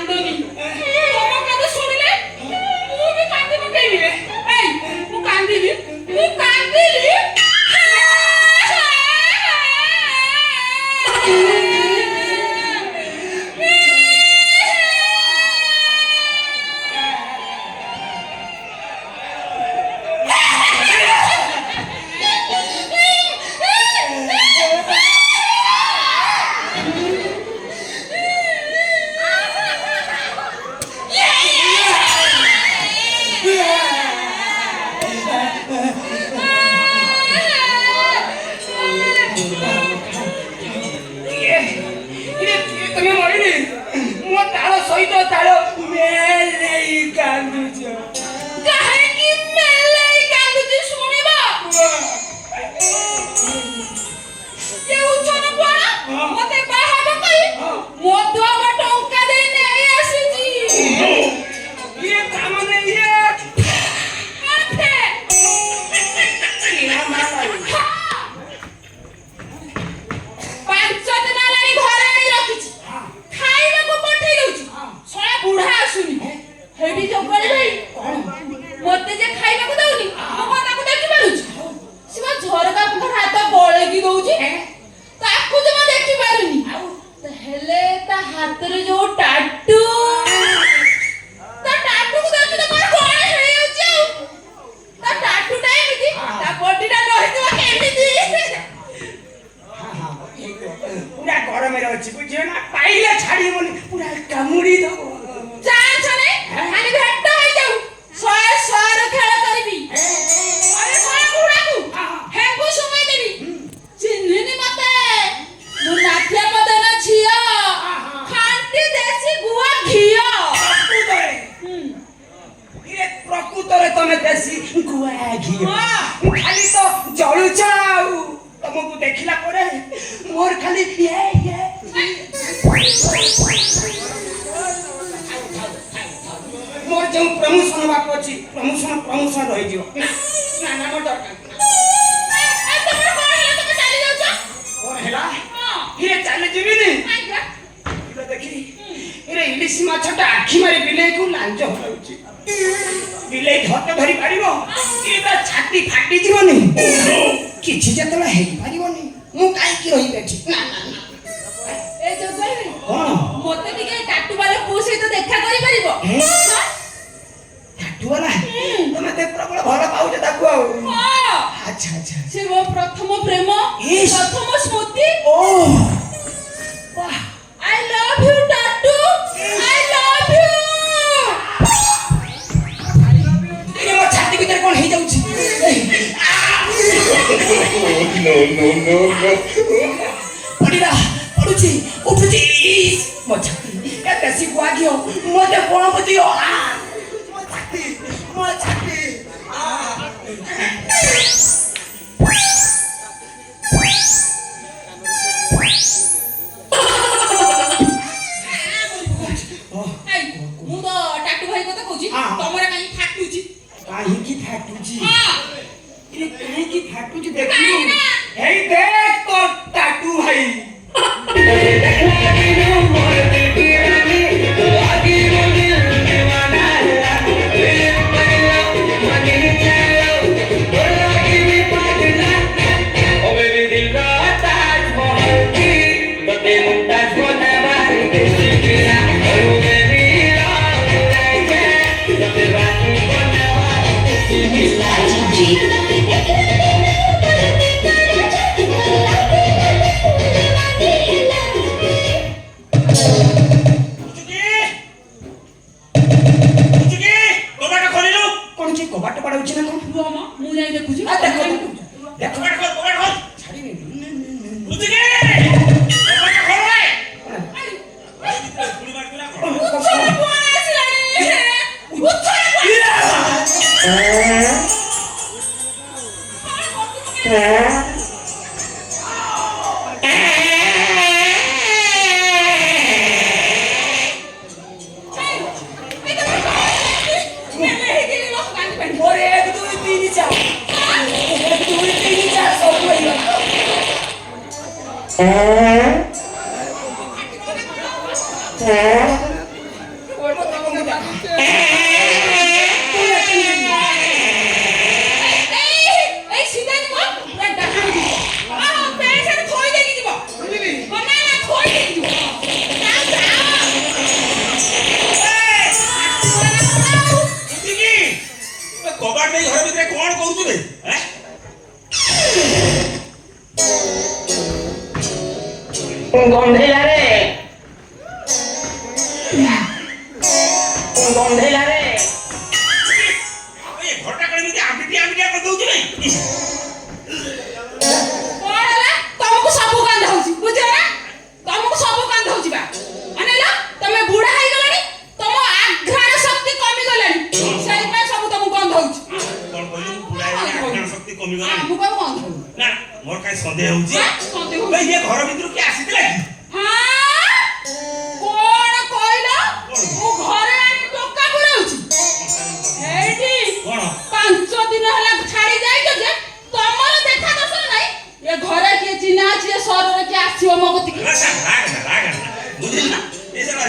କାନ୍ଦୁନି ତମ କଥା ଶୁଣିଲେ ମୁଁ ବି କାନ୍ଦି ପକେଇବି ଏଇ ମୁଁ କାନ୍ଦିଲି ଗନ୍ଧେଇଲା ରେ ଗନ୍ଧେଇଲା ରେ ଏ ଘରଟା କେମିତି ଆମିଟିଆ କରିଦଉଛି ନାଇଁ କଣ ହେଲା ତମକୁ ସବୁ କାନ୍ଦ ହଉଛି ବୁଝିଲ ନା ତମକୁ ସବୁ କାନ୍ଦ ହଉଛି ବା ଅନେଇଲ ତମେ ବୁଢା ହେଇଗଲାଣି ତମ ଆଘ୍ରାଣ ଶକ୍ତି କମିଗଲାଣି ସେଇଥିପାଇଁ ସବୁ ତମକୁ ଗନ୍ଧ ହଉଛି କଣ କହିଲୁ ବୁଢା ହେଇଗଲା ଆଘ୍ରାଣ ଶକ୍ତି କମିଗଲାଣି ଆମକୁ ଆଉ ଗନ୍ଧ ହଉଛି ନା ମୋର କାଇଁ ସନ୍ଦେହ ହଉଛି ସନ୍ଦେହ ଏ ଇଏ ଘର ଭିତରୁ କିଏ ଆସିଥିଲା କି କଣ କହିଲ ମୁଁ ଘରେ ଆଣି ଟୋକା ପୁରଉଛି ଏଇଠି କଣ 5 ଦିନ ହେଲା ଛାଡି ଯାଇଛ ଯେ ତମର ଦେଖା ଦର୍ଶନ ନାହିଁ ଏ ଘରେ କିଏ ଚିହ୍ନା ଅଛି ଏ ସହରରେ କିଏ ଆସିବ ମୋ କତିକି ରାଗ ବୁଝିଲ ନା ଏ ସାରା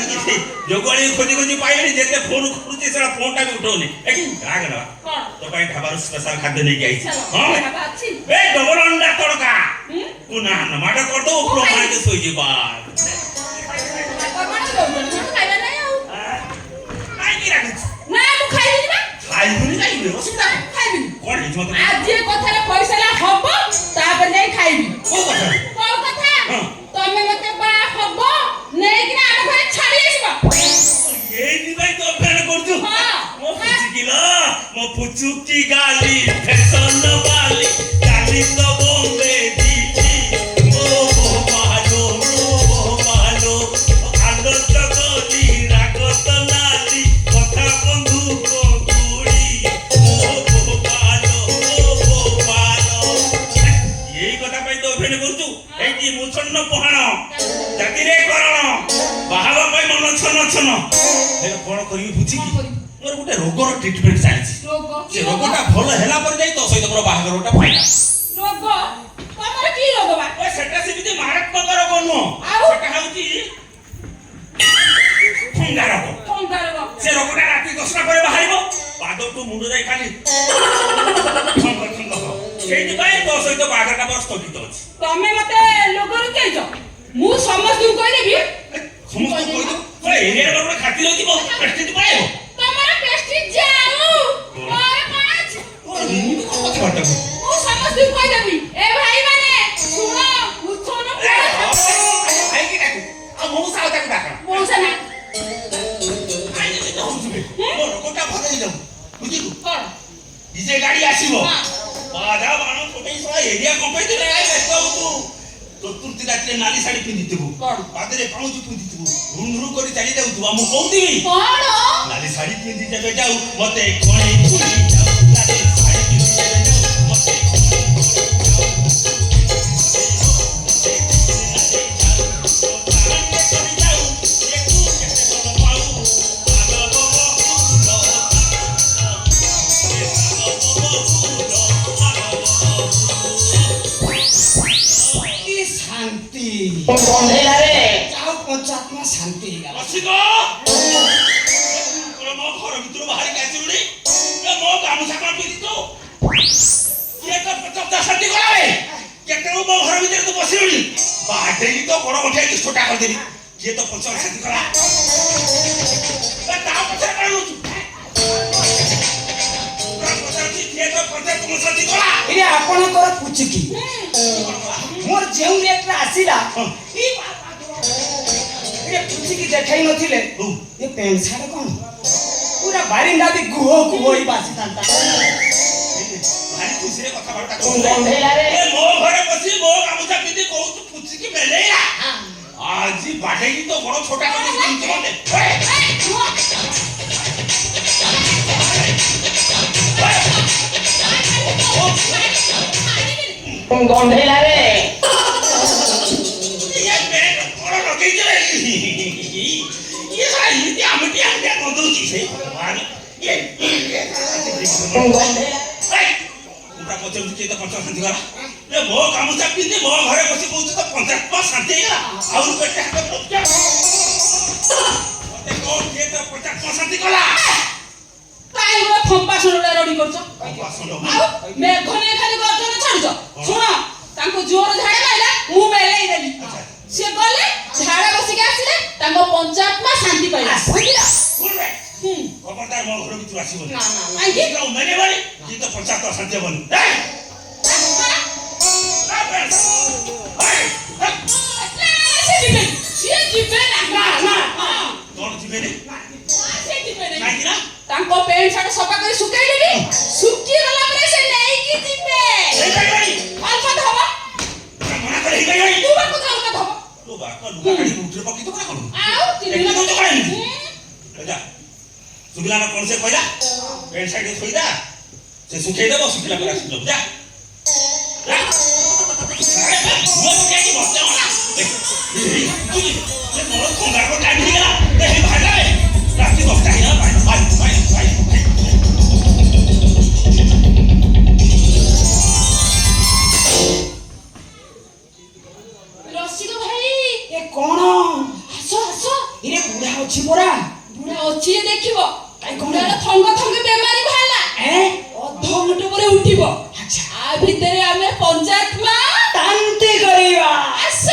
ଯୋଗଳି ଖୋଜି ଖୋଜି ପାଇଲେଣି ଯେତେ ଫୋନ କରୁଛି ସାରା ଫୋନଟା ବି ଉଠଉନି ଏଠି ରାଗ ନା କଣ ତୋ ପାଇଁ ଢାବାରୁ ସ୍ପେଶାଲ ଖାଦ୍ୟ ନେଇକି ଆଇଛି ହଁ ହଁ ଅଛି ଏ ଡବଲ ଅଣ୍ଡା ତଡକା କୁନା ନା ମାଡ କରିଦବ ଉପର ମାଇକେ ଶୋଇଯିବା ଖାଇବା ନାହିଁ ଆଉ କାହିଁକି ରାଗୁଛୁ ନା ମୁଁ ଖାଇବିନି ବା ଖାଇବୁନି କାହିଁକି ଅସୁବିଧା ଖାଇବିନି କଣ ହେଇଛି ମତେ ଆଜି ଏ କଥାରେ ଫଇସଲା ହବ ତାପରେ ଯାଇ ଖାଇବି କୋଉ କଥା କୋଉ କଥା ହଁ। ତମେ ମତେ ବାହା ହବ ନେଇକିନା ଆମ ଘରେ ଛାଡି ଆସିବ ଏଇଥିପାଇଁ ତ ଅପେକ୍ଷା କରୁଛୁ ହଁ। ମୋ ପୁଚୁକିଲ ମୋ ପୁଚୁକି ଗାଲି ଫେସନ ବାଲି କାଲି ତ ବମ୍ବେ ଦିଲ୍ଲୀ ଓ ବୋପାଲୋ ଆନନ୍ଦ ଗଲି ରାଗ ତ ନାଲି କଥା ବନ୍ଧୁକ ଗୁଳି ଓ ବୋପାଲୋ ଏଇ କଥା ପାଇଁ ତ ଅପେକ୍ଷା କରୁଛୁ ଏଇଠି ମୁଛନ୍ନ ପହାଣ ଜାତିରେ କରଣ ବାହାବା ପାଇଁ ମନ ଛନ ଛନ ହେଲେ କଣ କରିବି ବୁଝିକି ମୋର ଗୋଟେ ରୋଗର ଟ୍ରିଟମେଣ୍ଟ ଚାଲିଛି ସେ ରୋଗଟା ଭଲ ହେଲା ପରେ ଯାଇ ତୋ ସହିତ ମୋର ବାହାଘରଟା ଫାଇନାଲ ରୋଗ ତମର କି ରୋଗ ବା ସେଟା ସେମିତି ମାରାତ୍ମକ ରୋଗ ନୁହଁ ଆଉ? ସେଟା ହଉଛି ଥଣ୍ଡା ରୋଗ ଥଣ୍ଡା ରୋଗ ସେ ରୋଗଟା ରାତି 10ଟା ପରେ ବାହାରିବ ପାଦଠୁ ମୁଣ୍ଡ ଯାଇ ଖାଲି ଥଙ୍ଗ ଥଙ୍ଗ ହବ ସେଇଥିପାଇଁ ତୋ ସହିତ ବାହାଘରଟା ମୋର ସ୍ଥଗିତ ଅଛି ତମେ ମତେ ଲୋକ ଲୁଚେଇଛ ମୁଁ ସମସ୍ତଙ୍କୁ କହିଦେବି ସମସ୍ତଙ୍କୁ କହିଦବୁ ଏରିଆରେ ମୋର ଗୋଟେ ଖାତିର ଅଛି ମୋ ପ୍ରେଷ୍ଟିଜ୍ ପଳେଇବ ତମର ପ୍ରେଷ୍ଟିଜ୍ ଯାଉ ମୋର କଣ ଅଛି ଏମିତି କଣ କଥାବାର୍ତ୍ତା କରୁଛୁ? ମୁଁ ସମସ୍ତଙ୍କୁ କହିଦେବି ଏ ଭାଇ ମାନେ ଶୁଣ ଉଚ୍ଚନ କାହିଁକି ଡାକୁ ଆଉ ମଉସା ଆଉ ତାକୁ ଡାକ ମଉସା ନା କାହିଁକି ହଉଛୁ ବେ ମୋ ରୋଗଟା ଭଲ ହେଇଯାଉ ବୁଝିଲୁ କଣ ଡିଜେ ଗାଡି ଆସିବ ହଁ। ବାଧା ବାଣ ଫୁଟେଇ ସଳା ଏରିଆ କମ୍ପେଇ ଦେଲେ ବ୍ୟସ୍ତ ହଉଛୁ ଚତୁର୍ଥୀ ରାତିରେ ନାଲି ଶାଢୀ ପିନ୍ଧିଥିବୁ କଣ? ପାଦରେ ପାଉଁଜି ପିନ୍ଧିଥିବୁ ଘୁଣ୍ଡୁରୁ କରି ଚାଲି ଯାଉଥିବୁ ଆଉ ମୁଁ କହୁଥିବି କଣ ନାଲି ଶାଢୀ ପିନ୍ଧି ଯେବେ ଯାଉ ମତେ କଣେଇ ପୁଣି ଯାଉ ନାଲି ଶାଢୀ ପିନ୍ଧି ଯେବେ ଯାଉ ମତେ শান্তি ଗନ୍ଧେଇଲା ରେ যাও পঞ্চাত্মা শান্তি ହେଇଗଲା ବସିକ ମୋ ଘର ଭିତରୁ ବାହାରିକି ଆସିଲୁଣି ମୋ ଗାମୁଛା କଣ ପିନ୍ଧିଛୁ କିଏ ତ ପଚାଶ ଷାଠି ଗଲାବେ କେତେବେଳୁ ମୋ ଘର ଭିତରେ ତୁ ବସିଲୁଣି ବାଟେଇକି ତ ବଡ ଉଠେଇକି ଛୋଟା କରିଦେବି କିଏ ତ ପଚାଶ ଷାଠି ଗଲା ତା ପଛରେ କଣ ହଉଛୁ କିଏ ତ ପଚାଶ ଷାଠି ଗଲା ଏଇଟା ଆପଣଙ୍କର ପୁଚୁକି ମୋର ଯେଉଁ ରେଟ୍ରେ ଆସିଲା ଏ ପୁଚିକି ଦେଖାଇ ନଥିଲେ ଏ ପ୍ୟାଣ୍ଟ ସାର୍ଟ କଣ ପୁରା ବାରିନ୍ଦା ବି ଗୁହ ଗୁହ ହେଇ ବାସିଥାନ୍ତା ଭାରି ଖୁସିରେ କଥାବାର୍ତ୍ତା ଗନ୍ଧେଇଲା ରେ ମୋ ଘରେ ବସି ମୋ ଗାମୁଛା ପିନ୍ଧି କହୁଛୁ ପୁଚିକି ମେଲେଇଲା ଆଜି ବାଟେଇକି ତ ବଡ ଛୋଟା କରିଦେବି ମତେ ଗନ୍ଧେଇଲା ରେ ମୋ ଗାମୁଛା ପିନ୍ଧି ମୋ ଘରେ ବସି କହୁଛୁ ତ 50 ଶାନ୍ତି ହେଇଗଲା ଆହୁରି ପେଟେ ହାତ ମତେ କଣ କିଏ ତ 50 ଶାନ୍ତି କଲା କାଇଁ ଗୋଟେ ଫମ୍ପା ଶୁଣୁଟା ରଡି କରୁଛ ବାସନ ଆଉ ମେଘ ନେଇ ଖାଲି ଗର୍ଜନ ଛାଡୁଛ ଶୁଣ ତାଙ୍କୁ ଜୋର ଝାଡା ମାଇଲା ମୁଁ ମେଲେଇ ଦେଲି ସିଏ ଗଲେ ଝାଡା ବସିକି ଆସିଲେ ତାଙ୍କ ପଞ୍ଚାତ୍ମା ଶାନ୍ତି ପାଇଲା ବୁଝିଲା ଖବରଦାର ମୋ ଘର ଭିତରୁ ଆସିବନି କାହିଁକି ମେଲେଇବନି କି ତ 50 ଶାନ୍ତି ହବନି ଲୁଗାଟା ସଫା କରି ଶୁଖେଇ ଦେବି ଶୁଖି ଗଲା ପରେ ସେ ନେଇକି ଯିବେ ହେଇପାରିବନି ଅଳ୍ପ ଧବ ମନା କରି ହେଇପାରିବନି ତୁ ବାକୁ ଅଳ୍ପ ଧବ ତୋ ବାପା ଲୁଗା କାଢି ଉଠିରେ ପକେଇ ଦବ ନା କଣ ଆଉ ଏମିତି ତ କହିନି ହୁଁ। ଯା ଶୁଖିଲା ନା କଣ ସେ କହିଲା ପ୍ୟାଣ୍ଟ ସାର୍ଟ ଥୋଇଦା ସେ ଶୁଖେଇ ଦେବ ଶୁଖିଲା ପରେ ଆସିବ ଯା ଯା ମୁଁ ପକେଇକି ବସେ ଅଣା ସେ ମୋର ଥଣ୍ଡା କରି ଟାଇମ୍ ହେଇଗଲା ଏ ଭାଇଲା ରାତି 10ଟା ହେଇଗଲା ଭାଇ ରସିକ ଭାଇ ଏ କଣ ଆସ ଆସ ଇରେ ବୁଢା ଅଛି ପରା ବୁଢା ଅଛି ଯେ ଦେଖିବ କାଇଁ କଣ? ବୁଢାର ଥଙ୍ଗ ଥଙ୍ଗ ବେମାରୀ ବାହାରିଲା ଅଧଘଣ୍ଟେ ପରେ ଉଠିବ ଆଚ୍ଛା ଆ ଭିତରେ ଆମେ ପଞ୍ଚାତ୍ମା ଶାନ୍ତି କରିବା ଆସ